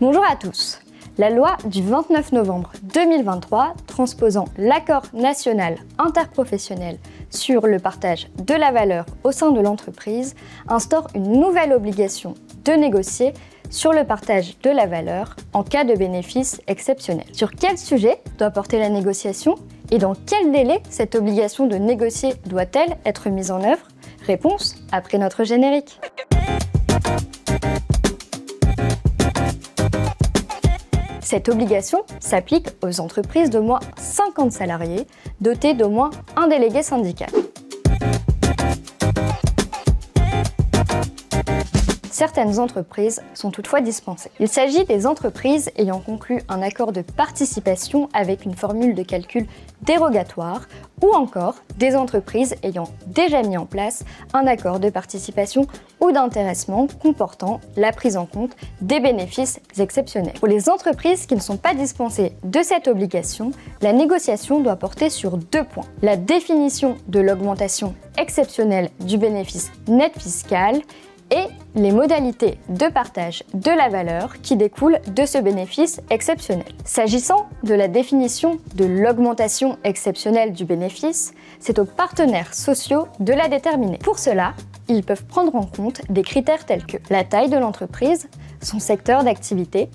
Bonjour à tous. La loi du 29 novembre 2023 transposant l'accord national interprofessionnel sur le partage de la valeur au sein de l'entreprise instaure une nouvelle obligation de négocier sur le partage de la valeur en cas de bénéfice exceptionnel. Sur quel sujet doit porter la négociation et dans quel délai cette obligation de négocier doit-elle être mise en œuvre? Réponse après notre générique. Cette obligation s'applique aux entreprises d'au moins 50 salariés dotées d'au moins un délégué syndical. Certaines entreprises sont toutefois dispensées. Il s'agit des entreprises ayant conclu un accord de participation avec une formule de calcul dérogatoire ou encore des entreprises ayant déjà mis en place un accord de participation ou d'intéressement comportant la prise en compte des bénéfices exceptionnels. Pour les entreprises qui ne sont pas dispensées de cette obligation, la négociation doit porter sur deux points. La définition de l'augmentation exceptionnelle du bénéfice net fiscal et les modalités de partage de la valeur qui découlent de ce bénéfice exceptionnel. S'agissant de la définition de l'augmentation exceptionnelle du bénéfice, c'est aux partenaires sociaux de la déterminer. Pour cela, ils peuvent prendre en compte des critères tels que la taille de l'entreprise, son secteur d'activité,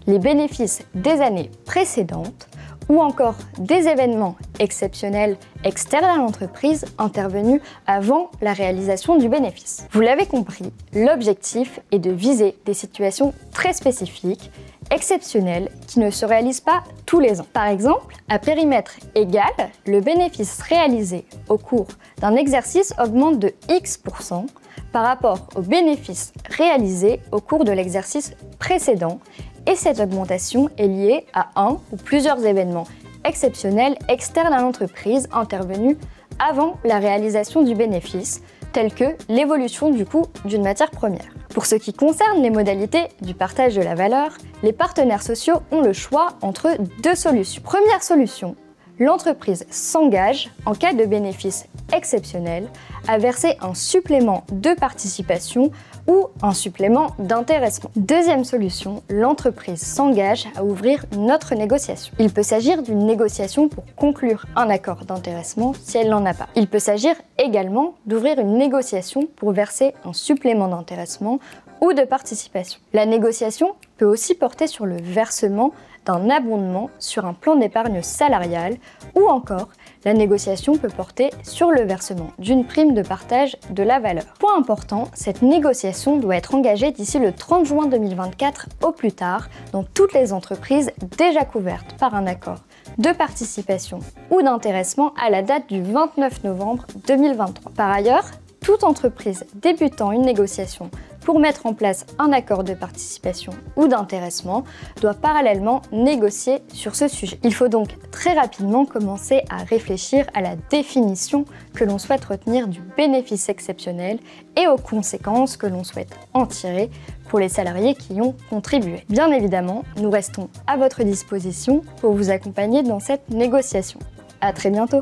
les bénéfices des années précédentes, ou encore des événements exceptionnels externes à l'entreprise intervenus avant la réalisation du bénéfice. Vous l'avez compris, l'objectif est de viser des situations très spécifiques, exceptionnelles, qui ne se réalisent pas tous les ans. Par exemple, à périmètre égal, le bénéfice réalisé au cours d'un exercice augmente de X% par rapport au bénéfice réalisé au cours de l'exercice précédent, et cette augmentation est liée à un ou plusieurs événements exceptionnels externes à l'entreprise intervenus avant la réalisation du bénéfice, tels que l'évolution du coût d'une matière première. Pour ce qui concerne les modalités du partage de la valeur, les partenaires sociaux ont le choix entre deux solutions. Première solution, l'entreprise s'engage, en cas de bénéfice exceptionnel, à verser un supplément de participation ou un supplément d'intéressement. Deuxième solution, l'entreprise s'engage à ouvrir une autre négociation. Il peut s'agir d'une négociation pour conclure un accord d'intéressement si elle n'en a pas. Il peut s'agir également d'ouvrir une négociation pour verser un supplément d'intéressement ou de participation. La négociation peut aussi porter sur le versement d'un abondement sur un plan d'épargne salariale ou encore la négociation peut porter sur le versement d'une prime de partage de la valeur. Point important, cette négociation doit être engagée d'ici le 30 juin 2024 au plus tard dans toutes les entreprises déjà couvertes par un accord de participation ou d'intéressement à la date du 29 novembre 2023. Par ailleurs, toute entreprise débutant une négociation pour mettre en place un accord de participation ou d'intéressement doit parallèlement négocier sur ce sujet. Il faut donc très rapidement commencer à réfléchir à la définition que l'on souhaite retenir du bénéfice exceptionnel et aux conséquences que l'on souhaite en tirer pour les salariés qui y ont contribué. Bien évidemment, nous restons à votre disposition pour vous accompagner dans cette négociation. À très bientôt!